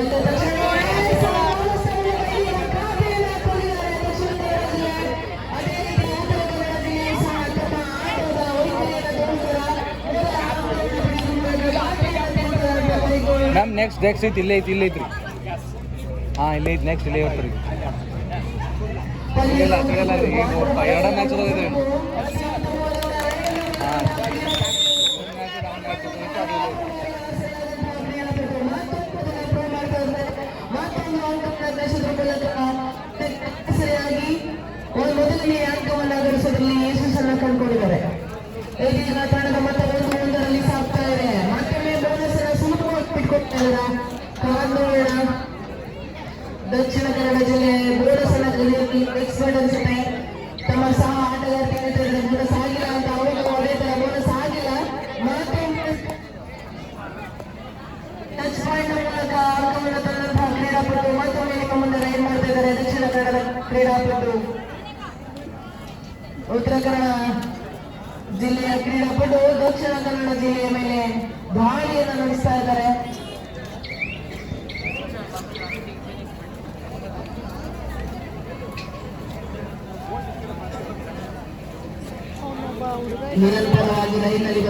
ಬಂದ ತಕ್ಷಣ ಅದೇ ರೀತಿ ಉತ್ತರ ಕನ್ನಡ ಜಿಲ್ಲೆಯು ಸಹ ತಮ್ಮ ಆಟದ ವೈಖರಿಯನ್ನು ತೋರಿಸಿದ ಮ್ಯಾಮ್ ನೆಕ್ಸ್ಟ್ ಐತಿ ಇಲ್ಲೇ ಐತ್ರಿ ಹಾಂ ಇಲ್ಲೇ ಐತಿ ನೆಕ್ಸ್ಟ್ ಇಲ್ಲೇ ಇರ್ತೀರಿ ಇಲ್ಲ ಎರಡ ಮ್ಯಾಚ್ ಇದೆ ಹಾಂ ಸರಿಯಾಗಿ ಮೊದಲನೇ ಅಂಕವನ್ನು ಗಳಿಸೋದ್ರಲ್ಲಿ ಯಶಸ್ಸನ್ನು ಕಂಡುಕೊಂಡಿದ್ದಾರೆ. ಏಕೀಗ ತಂಡದ ಮತ್ತೆ 1-1ರಲ್ಲಿ ಸಾಗ್ತಾ ಇದೆ. ಮತ್ತೊಮ್ಮೆ ಬೋನಸ್ ಅನ್ನು ಸುಲಭವಾಗಿ ಬಿಟ್ಕೊಡ್ತಾ ಇದ್ದಾರೆ. ಕಾರಣ ದಕ್ಷಿಣ ಕನ್ನಡ ಜಿಲ್ಲೆ ಬೋನಸ್ ಅನ್ನು ಕಲಿಯೋಕೆ ಎಕ್ಸ್ಪರ್ಟ್ ಅನ್ಸುತ್ತೆ. ತಮ್ಮ ಸಹ ಆಟಗಾರರಿಗೆ ಬೋನಸ್ ಆಗಿಲ್ಲ ಅಂತ ಅವರಿಗೂ ಅದೇ ತರ ಬೋನಸ್ ಆಗಿಲ್ಲ. ಮತ್ತೊಮ್ಮೆ ಟಚ್ ಪಾಯಿಂಟ್ ಮೂಲಕ ಅಂಕವನ್ನು ತಂದಂತಹ ಕ್ರೀಡಾಪಟು ಮತ್ತೊಮ್ಮೆ ನಿಮ್ಮ ಮುಂದೆ ರೈಡ್ ಮಾಡ್ತಾ ಇದ್ದಾರೆ. ದಕ್ಷಿಣ ಕನ್ನಡದ ಕ್ರೀಡಾಪಟು ಉತ್ತರ ಕನ್ನಡ ಜಿಲ್ಲೆಯ ಕ್ರೀಡಾಪಟು ದಕ್ಷಿಣ ಕನ್ನಡ ಜಿಲ್ಲೆಯ ಮೇಲೆ ದಾಳಿಯನ್ನು ನಡೆಸ್ತಾ ಇದ್ದಾರೆ. ನಿರಂತರವಾಗಿ ಲೈನ್ನಲ್ಲಿ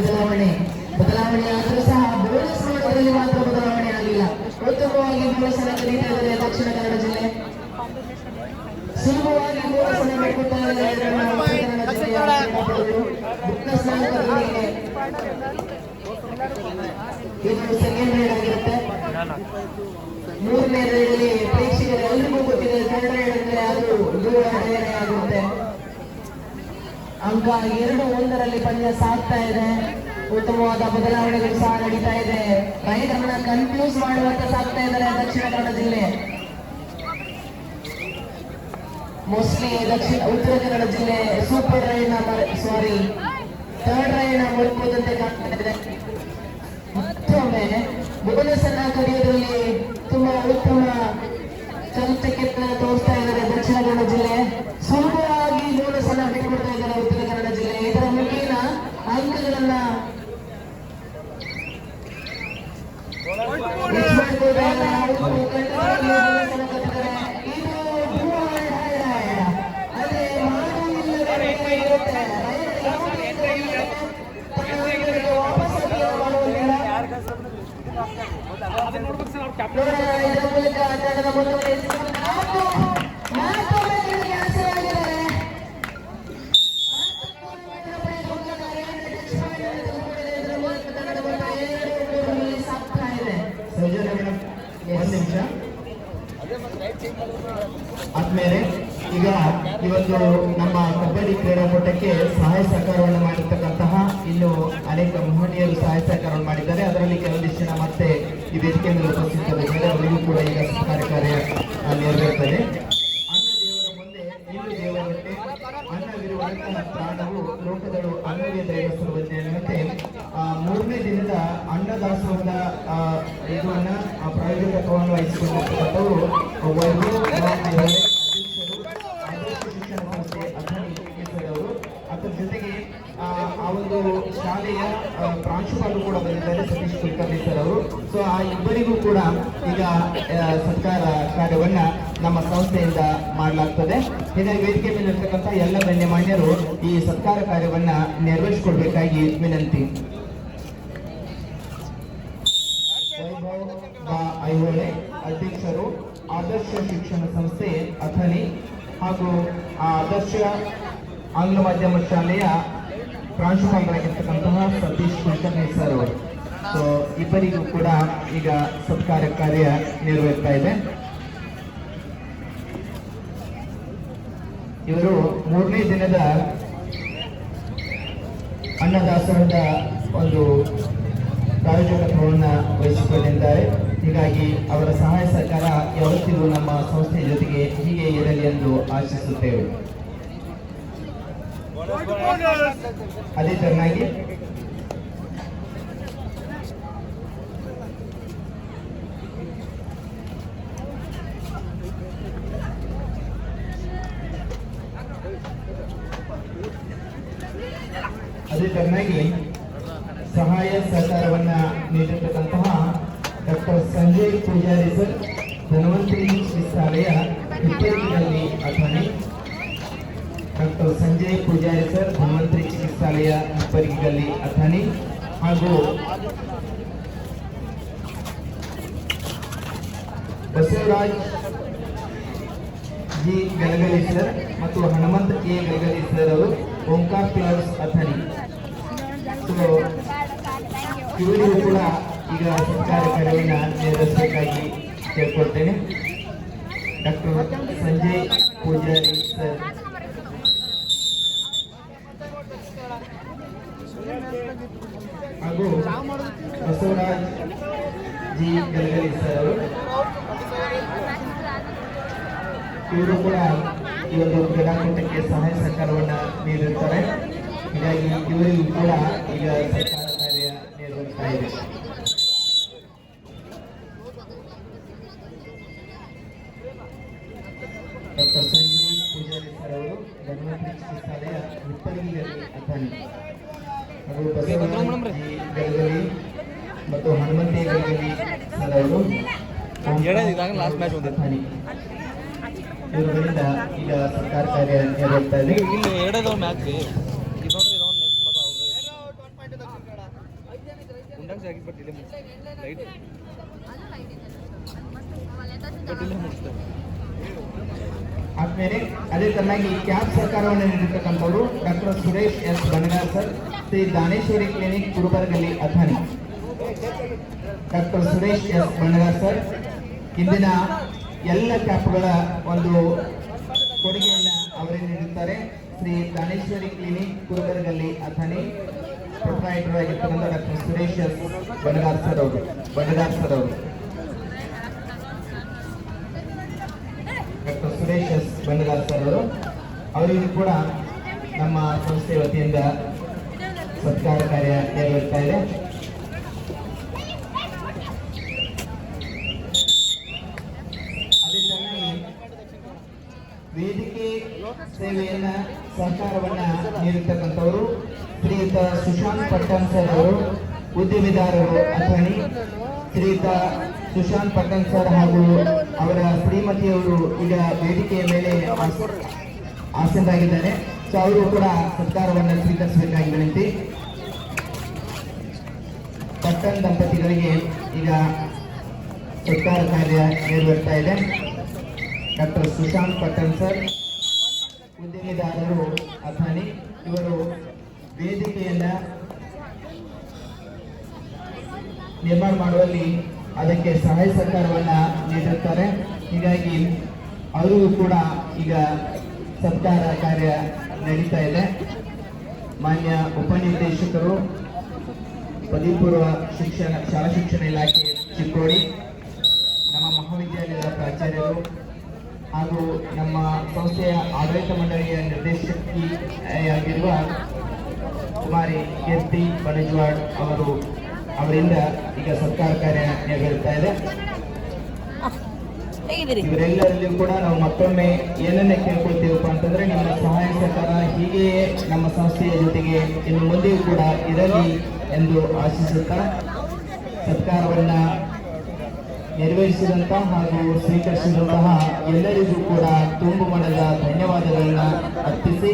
ಬದಲಾವಣೆ ಆದರೂ ಸಹ ಬೋನಸ್ ಮಾಡೋದ್ರಲ್ಲಿ ಮಾತ್ರ ಬದಲಾವಣೆ ಆಗಿಲ್ಲ. ಉತ್ತಮವಾಗಿ ಬೋನಸ್ ಅನ್ನು ಕರೀತಾ ಇದ್ದಾರೆ ದಕ್ಷಿಣ ಕನ್ನಡ ಜಿಲ್ಲೆ. ಸುಲಭವಾಗಿ ಬೋನಸ್ ಅನ್ನು ಮಾಡಿಕೊಡ್ತಾ ಇದ್ದಾರೆ ಇದು ಸೆಕೆಂಡ್ ರೈಡ್ ಆಗಿರುತ್ತೆ. ಮೂರನೇ ರೈಡಲ್ಲಿ ಪ್ರೇಕ್ಷಕರು ಎಲ್ರಿಗೂ ಗೊತ್ತಿದೆ ಥರ್ಡ್ ರೈಡ್ ಅಂದ್ರೆ ಅದು ದೂರ ಆಗಿರುತ್ತೆ. ಅಂಕ 2-1ರಲ್ಲಿ ಪಂದ್ಯ ಸಾಗ್ತಾ ಇದೆ. ಉತ್ತಮವಾದ ಬದಲಾವಣೆಗಳು ಸಹ ನಡೀತಾ ಇದೆ. ರೈಡರ್ನ ಕನ್ಫ್ಯೂಸ್ ಮಾಡುವಂತ ಸಾಗ್ತಾ ಇದ್ದಾರೆ ದಕ್ಷಿಣ ಕನ್ನಡ ಜಿಲ್ಲೆ. ಮೋಸ್ಟ್ಲಿ ಉತ್ತರ ಕನ್ನಡ ಜಿಲ್ಲೆ ಸೂಪರ್ ರೈಡ್ ಥರ್ಡ್ ರೈಡ್ ಮುಳುಕೋದಂತೆ ಕಾಣ್ತಾ ಇದೆ. ಮತ್ತೊಮ್ಮೆ ಬೋನಸ್ ಅನ್ನ ಕರೆಯೋದ್ರಲ್ಲಿ ತುಂಬಾ ಉತ್ತಮ ಚಲನಚಿತ್ರ ತೋರಿಸ್ತಾ ಇದ್ದಾರೆ ದಕ್ಷಿಣ ಕನ್ನಡ ಜಿಲ್ಲೆ. ಸುಲಭವಾಗಿ ಬೋನಸ್ ಅನ್ನ ಬಿಟ್ಕೊಡ್ತಾ ಇದ್ದಾರೆ ಉತ್ತರ ಕನ್ನಡ ಜಿಲ್ಲೆ. ಇದರ ಮುಖೇನ ಅಂಕಗಳನ್ನ ಆದ್ಮೇಲೆ ಈಗ ಇವತ್ತು ನಮ್ಮ ಕಬಡ್ಡಿ ಕ್ರೀಡಾಕೂಟಕ್ಕೆ ಸಹಾಯ ಸಹಕಾರವನ್ನು ಮಾಡಿರ್ತಕ್ಕಂತಹ ಇನ್ನು ಅನೇಕ ಮಹನೀಯರು ಸಹಾಯ ಸಹಕಾರವನ್ನು ಮಾಡಿದ್ದಾರೆ. ಅದರಲ್ಲಿ ಕೆಲವೊಂದಿಷ್ಟು ಜನ ಮತ್ತೆ ಈ ವೇದಿಕೆ ಮೇಲೆ ಉಪಸ್ಥಿತರಿದ್ದಾರೆ. ಅವರಿಗೂ ಕೂಡ ಈಗ ಸಹಕಾರ ಕಾರ್ಯ ನೆರವೇರುತ್ತದೆ. ಅನ್ನ ದೇವರ ಮುಂದೆ ನೀರು ದೇವರೊಟ್ಟೆ ಅನ್ನವಿರುವಂತಹ ಪ್ರಾಣವು ಲೋಕದಳು ಅನ್ನವೇ ದೈವಸ್ವರವನ್ನೇ ಅನ್ನುವಂತೆ 3ನೇ ದಿನದ ಅನ್ನದಾಸೋಹದ ಇದನ್ನ ಪ್ರಾಯೋಜಕತ್ವವನ್ನು ವಹಿಸಿಕೊಂಡಿರ್ತಕ್ಕಂಥವರು ಅದರ ಜೊತೆಗೆ ಆ ಒಂದು ಶಾಲೆಯ ಪ್ರಾಂಶುಪಾಲರು ಕೂಡ ಬಂದಿದ್ದಾರೆ, ಸತೀಶ್ ಕುಲಕರ್ಣಿ ಸರ್ ಅವರು. ಸೊ ಆ ಇಬ್ಬರಿಗೂ ಕೂಡ ಈಗ ಸತ್ಕಾರ ಕಾರ್ಯವನ್ನ ನಮ್ಮ ಸಂಸ್ಥೆಯಿಂದ ಮಾಡಲಾಗ್ತದೆ. ಹೀಗಾಗಿ ವೇದಿಕೆ ಮೇಲೆ ಇರ್ತಕ್ಕಂಥ ಎಲ್ಲ ಗಣ್ಯಮಾನ್ಯರು ಈ ಸತ್ಕಾರ ಕಾರ್ಯವನ್ನ ನೆರವೇರಿಸಿಕೊಡ್ಬೇಕಾಗಿ ವಿನಂತಿ. ಐಹೊಳೆ ಅಧ್ಯಕ್ಷರು, ಆದರ್ಶ ಶಿಕ್ಷಣ ಸಂಸ್ಥೆ ಅಥಣಿ ಹಾಗೂ ಆದರ್ಶ ಆಂಗ್ಲ ಮಾಧ್ಯಮ ಶಾಲೆಯ ಪ್ರಾಂಶುಪಾಲರಾಗಿರ್ತಕ್ಕಂತಹ ಸತೀಶ್ ಕುಲಕರ್ಣಿ ಸರ್ ಅವರು. ಸೊ ಇಬ್ಬರಿಗೂ ಕೂಡ ಈಗ ಸತ್ಕಾರ ಕಾರ್ಯ ನೆರವೇರ್ತಾ ಇದೆ. ಇವರು 3ನೇ ದಿನದ ಅನ್ನದಾಸೋಹದ ಒಂದು ಪ್ರಾಯೋಜಕತ್ವವನ್ನು ವಹಿಸಿಕೊಂಡಿದ್ದಾರೆ. ಹೀಗಾಗಿ ಅವರ ಸಹಾಯ ಸಹಕಾರ ಯಾವತ್ತಿಗೂ ನಮ್ಮ ಸಂಸ್ಥೆಯ ಜೊತೆಗೆ ಹೀಗೆ ಇರಲಿ ಎಂದು ಆಶಿಸುತ್ತೇವೆ. ಅದೇ ಚೆನ್ನಾಗಿ ಸಹಾಯ ಸಹಕಾರವನ್ನ ನೀಡಿರ್ತಕ್ಕಂತಹ doctor doctor Sanjay Pujari sir, Dhanvantari ಚಿಕಿತ್ಸಾಲಯ ಹಿಪ್ಪರಿಗಿಯಲ್ಲಿ ಅಥಣಿ. ಡಾಕ್ಟರ್ ಸಂಜಯ್ ಪೂಜಾರಿ ಸರ್, ಧನ್ವಂತರಿ ಚಿಕಿತ್ಸಾಲಯ ಹಿಪ್ಪರಿಗಿಯಲ್ಲಿ ಅಥಣಿ. ಹಾಗೂ ಬಸವರಾಜ್ ಜಿ ಗಲಗಲಿ ಸರ್ ಮತ್ತು ಹನುಮಂತ್ ಎ ಗಲಗಲಿ ಸರ್ ಅವರು ಓಂಕಾರ್ ಪ್ಲಸ್ ಅಥಣಿ. ಸೊ ಇವರಿಗೂ ಕೂಡ ಈಗ ಸರ್ಕಾರ ಕಾರ್ಯವನ್ನು ನಿರ್ವಹಿಸಬೇಕಾಗಿ ಕೇಳ್ಕೊಳ್ತೇನೆ. ಡಾಕ್ಟರ್ ಸಂಜಯ್ ಪೂಜಾರಿ ಸರ್ ಹಾಗೂ ಬಸವರಾಜ್ ಜಿ ಗಲಗಲಿ ಸರ್ ಅವರು ಇವರು ಕೂಡ ಈ ಒಂದು ಕ್ರೀಡಾಕೂಟಕ್ಕೆ ಸಹಾಯ ಸಹಕಾರವನ್ನು ನೀಡಿರುತ್ತಾರೆ. ಹೀಗಾಗಿ ಇವರಿಗೂ ಕೂಡ ಈಗ ಸರ್ಕಾರ ಕಾರ್ಯ ನಿರ್ವಹಿಸ್ತಾ ಇದೆ. ಡಾಕ್ಟರ್ ಸಂಜಯ್ ಪೂಜಾರಿ ಸರ್ ಅವರು ಧನ್ವಂತರಿ ಚಿಕಿತ್ಸಾಲಯ ಹಿಪ್ಪರಿಗಿಯಲ್ಲಿ ಅಥಣಿ ಹಾಗೂ ಬಸವರಾಜ್ ಜಿ ಗಲಗಲಿ ಮತ್ತು ಹನುಮಂತಿ ಗಲಗಲಿ ಸರ್ ಅವರು ಅಥಣಿ ಇವರುಗಳಿಂದ ಈಗ ಸರ್ಕಾರ ಕಾರ್ಯ ನಿರ್ವಹಿಸ್ತಾ ಇದೆ. ಇಲ್ಲಿ ಎರಡೇದವ ಮ್ಯಾಚ್ ರೀ ಇದೊಂದು ನೆಕ್ಸ್ಟ್ ಮತ್ತು ಉಂಡಾಗ ಜಾಗಿ ಬಟ್ ಇಲ್ಲೇ ಲೈಟ್ ಬಟ್ ಇಲ್ಲೇ ಮುಗಿಸ್ತಾರೆ. ಆದ್ಮೇಲೆ ಅದೇ ತರನಾಗಿ ಕ್ಯಾಬ್ ಸರ್ಕಾರವನ್ನು ನೀಡಿರ್ತಕ್ಕಂಥವರು doctor Suresh S Banagar sir, Shri Daneshwari clinic ಗುರುಬರ್ಗಲ್ಲಿ Athani. Doctor Suresh S Banagar sir ಇಂದಿನ ಎಲ್ಲ ಕ್ಯಾಪ್ಗಳ ಒಂದು ಕೊಡುಗೆಯನ್ನು ಅವರೇ ನೀಡುತ್ತಾರೆ. ಶ್ರೀ ದಾನೇಶ್ವರಿ ಕ್ಲಿನಿಕ್ ಗುರುಬರ್ಗಲ್ಲಿ ಅಥಣಿ ಪ್ರೊಪ್ರೈಟರ್ ಆಗಿರ್ತಕ್ಕಂಥ doctor Suresh S Banagar sir ಅವರು doctor Suresh S Banagar sir ಅವರು ಅವರಿಗೂ ಕೂಡ ನಮ್ಮ ಸಂಸ್ಥೆ ವತಿಯಿಂದ ಸತ್ಕಾರ ಕಾರ್ಯ ನಿರ್ವಹಿಸ್ತಾ ಇದೆ. ವೇದಿಕೆ ಸೇವೆಯನ್ನ ಸಹಕಾರವನ್ನ ನೀಡಿರ್ತಕ್ಕಂಥವರು ಶ್ರೀಯುತ ಸುಶಾಂತ್ ಪಟ್ಟಣ್ ಸರ್ ಅವರು, ಉದ್ಯಮಿದಾರರು ಅಥಣಿ. ಶ್ರೀಯುತ ಸುಶಾಂತ್ ಪಟ್ಟಣ್ ಸರ್ ಹಾಗೂ ಅವರ ಶ್ರೀಮತಿಯವರು ಈಗ ವೇದಿಕೆಯ ಮೇಲೆ ಆಸೀನರಾಗಿದ್ದಾರೆ. ಸೊ ಅವರು ಕೂಡ ಸತ್ಕಾರವನ್ನು ಸ್ವೀಕರಿಸಬೇಕಾಗಿ ವಿನಂತಿ. ಪಟ್ಟಣ್ ದಂಪತಿಗಳಿಗೆ ಈಗ ಸತ್ಕಾರ ಕಾರ್ಯ ನಿರ್ವಹಿಸ್ತಾ ಇದೆ. ಡಾಕ್ಟರ್ ಸುಶಾಂತ್ ಪಟ್ಟಣ್ ಸರ್, ಉದ್ಯಮಿದಾರರು ಅಥಣಿ, ಇವರು ವೇದಿಕೆಯನ್ನ ನಿರ್ಮಾಣ ಮಾಡುವಲ್ಲಿ ಅದಕ್ಕೆ ಸಹಾಯ ಸಹಕಾರವನ್ನ ನೀಡಿರುತ್ತಾರೆ. ಹೀಗಾಗಿ ಅವರಿಗೂ ಕೂಡ ಈಗ ಸತ್ಕಾರ ಕಾರ್ಯ ನಡೀತಾ ಇದೆ. ಮಾನ್ಯ ಉಪನಿರ್ದೇಶಕರು, ಪದವಿ ಪೂರ್ವ ಶಿಕ್ಷಣ ಶಾಲಾ ಶಿಕ್ಷಣ ಇಲಾಖೆ ಚಿಕ್ಕೋಡಿ, ನಮ್ಮ ಮಹಾವಿದ್ಯಾಲಯದ ಪ್ರಾಚಾರ್ಯರು ಹಾಗೂ ನಮ್ಮ ಸಂಸ್ಥೆಯ ಆಡಳಿತ ಮಂಡಳಿಯ ನಿರ್ದೇಶಕಿಯಾಗಿರುವ ಕುಮಾರಿ ಕೀರ್ತಿ ಬಣಜ್ವಾಡ್ ಅವರಿಂದ ಈಗ ಸತ್ಕಾರ ಕಾರ್ಯ ನಿರ್ವಹಿಸ್ತಾ ಇದೆ. ಇವರೆಲ್ಲರಲ್ಲಿಯೂ ಕೂಡ ನಾವು ಮತ್ತೊಮ್ಮೆ ಏನನ್ನೇ ಕೇಳ್ಕೊಳ್ತೀವಪ್ಪ ಅಂತಂದ್ರೆ, ನಿಮ್ಮ ಸಹಾಯ ಸಹಕಾರ ಹೀಗೆಯೇ ನಮ್ಮ ಸಂಸ್ಥೆಯ ಜೊತೆಗೆ ಇನ್ನು ಮುಂದೆಯೂ ಕೂಡ ಇರಲಿ ಎಂದು ಆಶಿಸುತ್ತಾ ಸತ್ಕಾರವನ್ನ ನೆರವೇರಿಸಿದಂತಹ ಹಾಗೂ ಸ್ವೀಕರಿಸಿದಂತಹ ಎಲ್ಲರಿಗೂ ಕೂಡ ತುಂಬು ಮನದ ಧನ್ಯವಾದಗಳನ್ನ ಅರ್ಪಿಸಿ,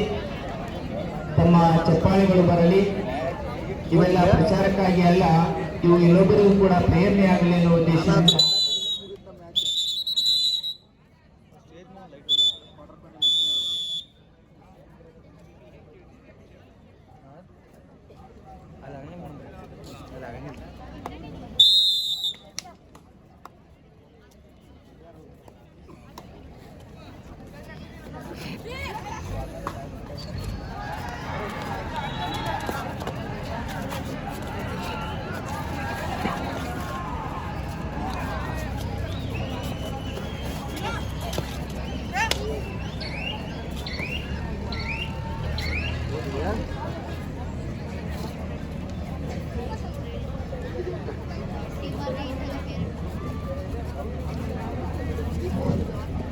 ತಮ್ಮ ಚಪ್ಪಾಳೆಗಳು ಬರಲಿ. ಇವೆಲ್ಲ ಪ್ರಚಾರಕ್ಕಾಗಿ ಅಲ್ಲ, ಇವು ಇನ್ನೊಬ್ಬರಿಗೂ ಕೂಡ ಪ್ರೇರಣೆಯಾಗಲಿ ಅನ್ನೋ ಉದ್ದೇಶದಿಂದ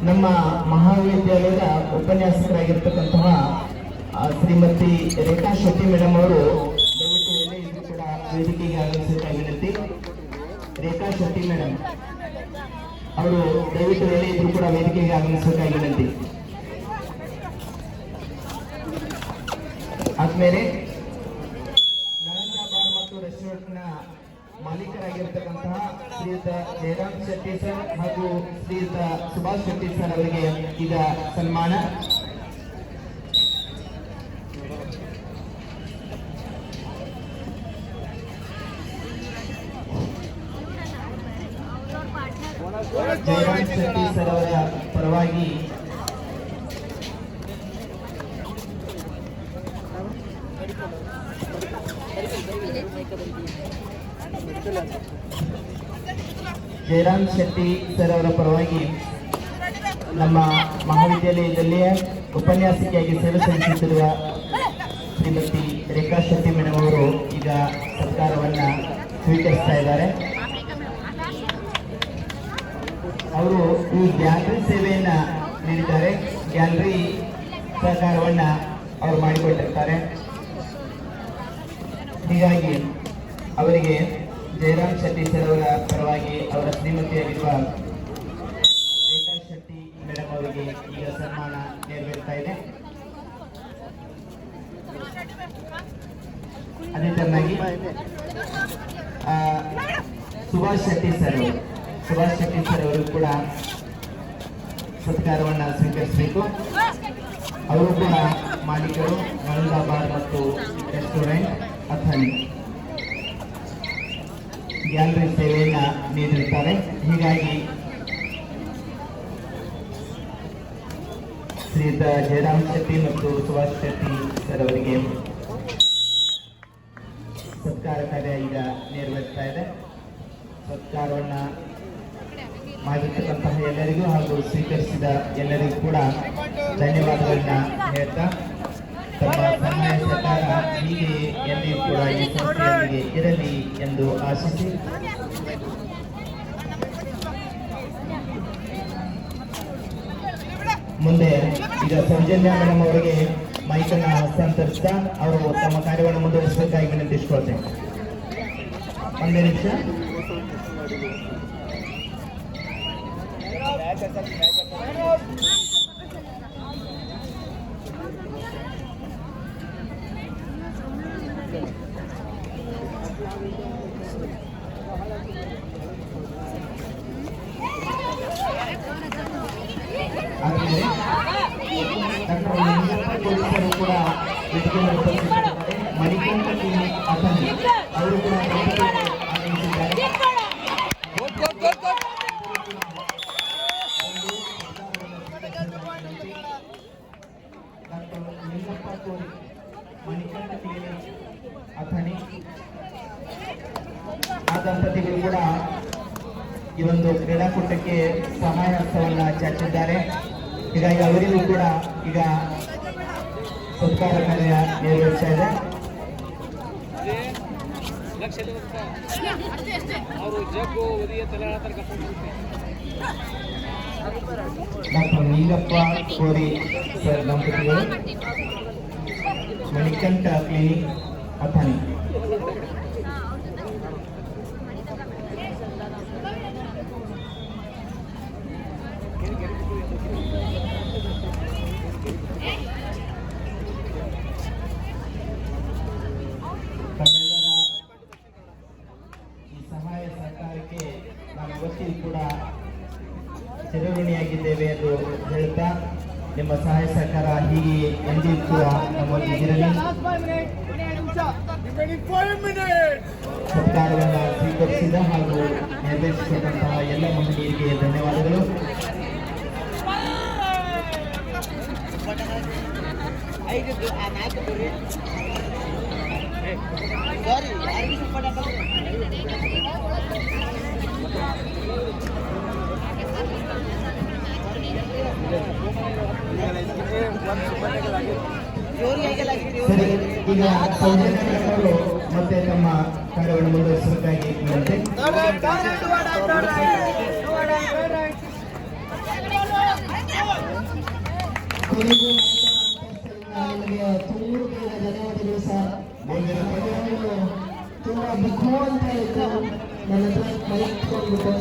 ನಮ್ಮ ಮಹಾವಿದ್ಯಾಲಯದ ಉಪನ್ಯಾಸಕರಾಗಿರ್ತಕ್ಕಂತಹ ಶ್ರೀಮತಿ ರೇಖಾ ಶೆಟ್ಟಿ ಮೇಡಮ್ ಅವರು ದಯವಿಟ್ಟು ಎಲ್ಲೇ ಇದ್ರು ಕೂಡ ವೇದಿಕೆಗೆ ಆಗಮಿಸಬೇಕಾಗಿ ವಿನಂತಿ. ರೇಖಾ ಶೆಟ್ಟಿ ಮೇಡಮ್. ಅವರು ದಯವಿಟ್ಟು ಎಲ್ಲಿ ಇದ್ರು ಕೂಡ ವೇದಿಕೆಗೆ ಆಗಮಿಸಬೇಕಾಗಿ ವಿನಂತಿ. ಆದ್ಮೇಲೆ ನಳಂದ ಬಾರ್ ಮತ್ತು ರೆಸ್ಟೋರೆಂಟ್ನ ಮಾಲೀಕರಾಗಿರ್ತಕ್ಕಂತಹ ಶ್ರೀಯುತ ಜಯರಾಮ್ ಶೆಟ್ಟಿ ಸರ್ ಹಾಗೂ ಶ್ರೀಯುತ ಸುಭಾಷ್ ಶೆಟ್ಟಿ ಸರ್ ಅವರಿಗೆ ಈಗ ಸನ್ಮಾನ. ಜಯರಾಮ್ ಶೆಟ್ಟಿ ಸರ್ ಅವರ ಪರವಾಗಿ ಜಯರಾಮ್ ಶೆಟ್ಟಿ ಸರ್ ಅವರ ಪರವಾಗಿ ನಮ್ಮ ಮಹಾವಿದ್ಯಾಲಯದಲ್ಲಿ ಉಪನ್ಯಾಸಕಿಯಾಗಿ ಸೇವೆ ಸಲ್ಲಿಸುತ್ತಿರುವ ಶ್ರೀಮತಿ ರೇಖಾ ಶೆಟ್ಟಿ ಮೇಡಮ್ ಅವರು ಈಗ ಸತ್ಕಾರವನ್ನ ಸ್ವೀಕರಿಸ್ತಾ ಇದ್ದಾರೆ. ಅವರು ಈ ಗ್ಯಾಲರಿ ಸೇವೆಯನ್ನ ನೀಡಿದ್ದಾರೆ. ಗ್ಯಾಲರಿ ಸಹಕಾರವನ್ನ ಅವರು ಮಾಡಿಕೊಟ್ಟಿರ್ತಾರೆ. ಹೀಗಾಗಿ ಅವರಿಗೆ ಜಯರಾಮ್ ಶೆಟ್ಟಿ ಸರ್ ಅವರ ಪರವಾಗಿ ಅವರ ಶ್ರೀಮತಿಯಾಗಿರುವ ರೇಖಾ ಶೆಟ್ಟಿ ಮೇಡಮ್ ಅವರಿಗೆ ಈಗ ಸನ್ಮಾನ ನೆರವೇರ್ತಾ ಇದೆ. ಅದೇ ತರನಾಗಿ ಸುಭಾಷ್ ಶೆಟ್ಟಿ ಸರ್ ಅವರು ಕೂಡ ಸತ್ಕಾರವನ್ನ ಸ್ವೀಕರಿಸಬೇಕು. ಅವರು ಕೂಡ ಮಾಲೀಕರು ನಳಂದ ಬಾರ್ ಮತ್ತು ರೆಸ್ಟೋರೆಂಟ್ ಅಥಣಿ ಗ್ಯಾಲರಿ ಸೇವೆಯನ್ನ ನೀಡಿರುತ್ತಾರೆ. ಹೀಗಾಗಿ ಶ್ರೀಯುತ ಜಯರಾಮ್ ಶೆಟ್ಟಿ ಮತ್ತು ಸುಭಾಷ್ ಶೆಟ್ಟಿ ಸರ್ ಅವರಿಗೆ ಸತ್ಕಾರ ಕಾರ್ಯ ಈಗ ನೆರವೇರ್ತಾ ಇದೆ. ಸತ್ಕಾರವನ್ನ ಮಾಡಿರ್ತಕ್ಕಂತಹ ಎಲ್ಲರಿಗೂ ಹಾಗೂ ಸ್ವೀಕರಿಸಿದ ಎಲ್ಲರಿಗೂ ಕೂಡ ಧನ್ಯವಾದಗಳನ್ನ ಹೇಳ್ತಾ ತಮ್ಮ ಸಹಾಯ ಸಹಕಾರ ಹೀಗೆ ಎಂದಿಗೂ ಕೂಡ ಈ ಸಂಸ್ಥೆಯೊಂದಿಗೆ ಇರಲಿ ಎಂದು ಆಶಿಸಿ ಮುಂದೆ ಈಗ ಸೌಜನ್ಯ ಮೇಡಮ್ ಅವರಿಗೆ ಮೈಕನ್ನು ಹಸ್ತಾಂತರಿಸ್ತಾ ಅವರು ತಮ್ಮ ಕಾರ್ಯವನ್ನು ಮುಂದುವರಿಸಬೇಕಾಗಿ ವಿನಂತಿಸಿಕೊಳ್ತೇನೆ. ಒಂದೇ ನಿಮಿಷ. ಪೊಲೀಸರು ಕೂಡ ಮಣಿಕಂಠ ಕ್ಲಿನಿಕ್ ಅಥಣಿ ಅವರು ಕೂಡ ಆಗಮಿಸಿದ್ದಾರೆ. ಲಿಂಗಪ್ಪ ಕೋರಿ ಮಣಿಕಂಠ ಕ್ಲಿನಿಕ್ ಅಥಣಿ ಆ ದಂಪತಿಗಳು ಕೂಡ ಈ ಒಂದು ಕ್ರೀಡಾಕೂಟಕ್ಕೆ ಸಹಾಯ ಹಸ್ತವನ್ನ ಚಾಚಿದ್ದಾರೆ. ಹೀಗಾಗಿ ಅವರಿಗೂ ಕೂಡ ಈಗ ಸತ್ಕಾರ ಕಾರ್ಯ ನೆರವೇರಿಸ್ತಾ ಇದೆ. ಡಾಕ್ಟರ್ ಲಿಂಗಪ್ಪ ಕೋರಿ ಸರ್ ದಂಪತಿಗಳು ಮಣಿಕಂಠ ಕ್ಲಿನಿಕ್ ಅಥಣಿ. ತಮ್ಮೆಲ್ಲರ ಈ ಸಹಾಯ ಸಹಕಾರಕ್ಕೆ ನಾವು ಇವತ್ತಿಗೂ ಕೂಡ ಚಿರಋಣಿಯಾಗಿದ್ದೇವೆ ಎಂದು ಹೇಳುತ್ತಾ ನಿಮ್ಮ ಸಹಾಯ ಸಹಕಾರ ಹೀಗೆ ಎಂದಿಗೂ ಕೂಡ ನಮ್ಮೊಂದಿಗಿರಲಿ. ಸರ್ಕಾರವನ್ನು ಸ್ವೀಕರಿಸಿದ ಹಾಗೂ ನೆರವೇರಿಸಿದಂತಹ ಎಲ್ಲ ಮಹನೀಯರಿಗೆ ಧನ್ಯವಾದಗಳು. ಸರಿ, ಈಗ ಸೌಜನ್ಯಗಳು ಮತ್ತೆ ತಮ್ಮ ಕಾರ್ಯವನ್ನು ಮುಂದುವರಿಸಬೇಕಾಗಿ ವಿನಂತಿ. ಧನ್ಯವಾದಗಳು ಸರ್. ತುಂಬಾ ಬಿಕ್ಕು ಅಂತ ಇತ್ತು ನನ್ನ ಹತ್ರ ಮಲಗಿಕೊಂಡ್ಬಿಟ್ಟು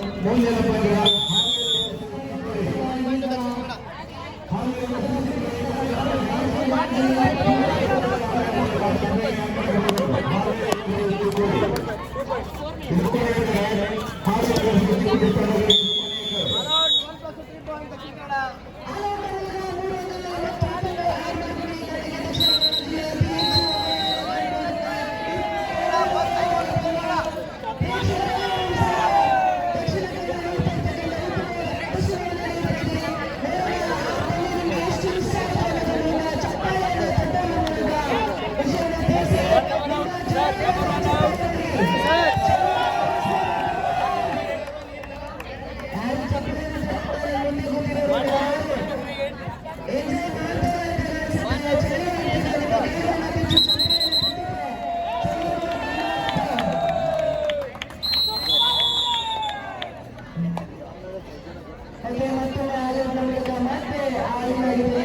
ಹಾಗೆ ಮತ್ತೊಮ್ಮೆ ಆಯೋಗದ ಮೂಲಕ ಮತ್ತೆ ಆಡಿದೆ.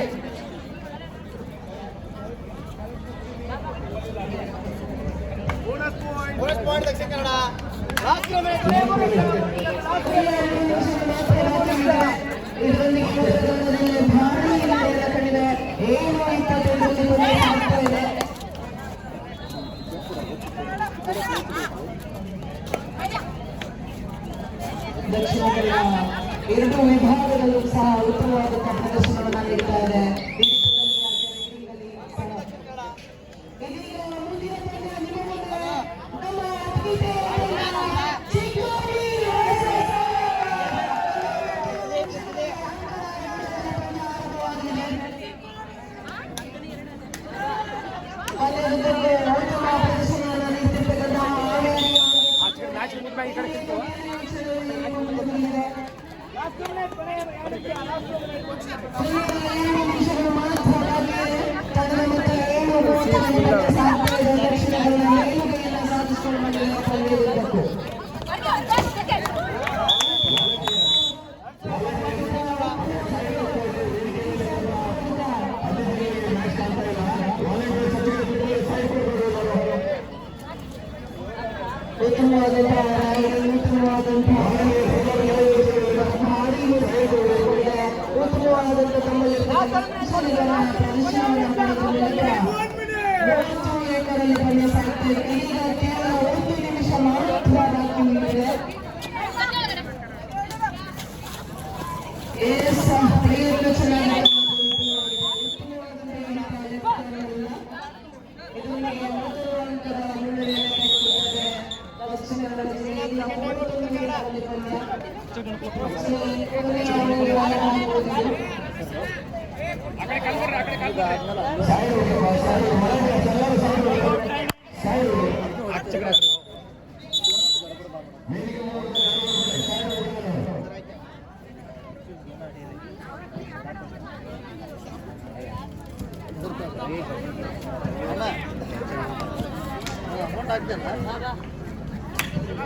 ಇದರೊಂದಿಗೆ ಭಾರಿ ಕಂಡಿದೆ. 7-21 ದಕ್ಷಿಣ ಕನ್ನಡ ಎರಡು ವಿಭಾಗದಲ್ಲೂ ಸಹ ಉತ್ತಮವಾದಂತಹ ಪ್ರದರ್ಶನವನ್ನು ನೀಡ್ತಾ ಇದೆ.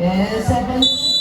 Yes,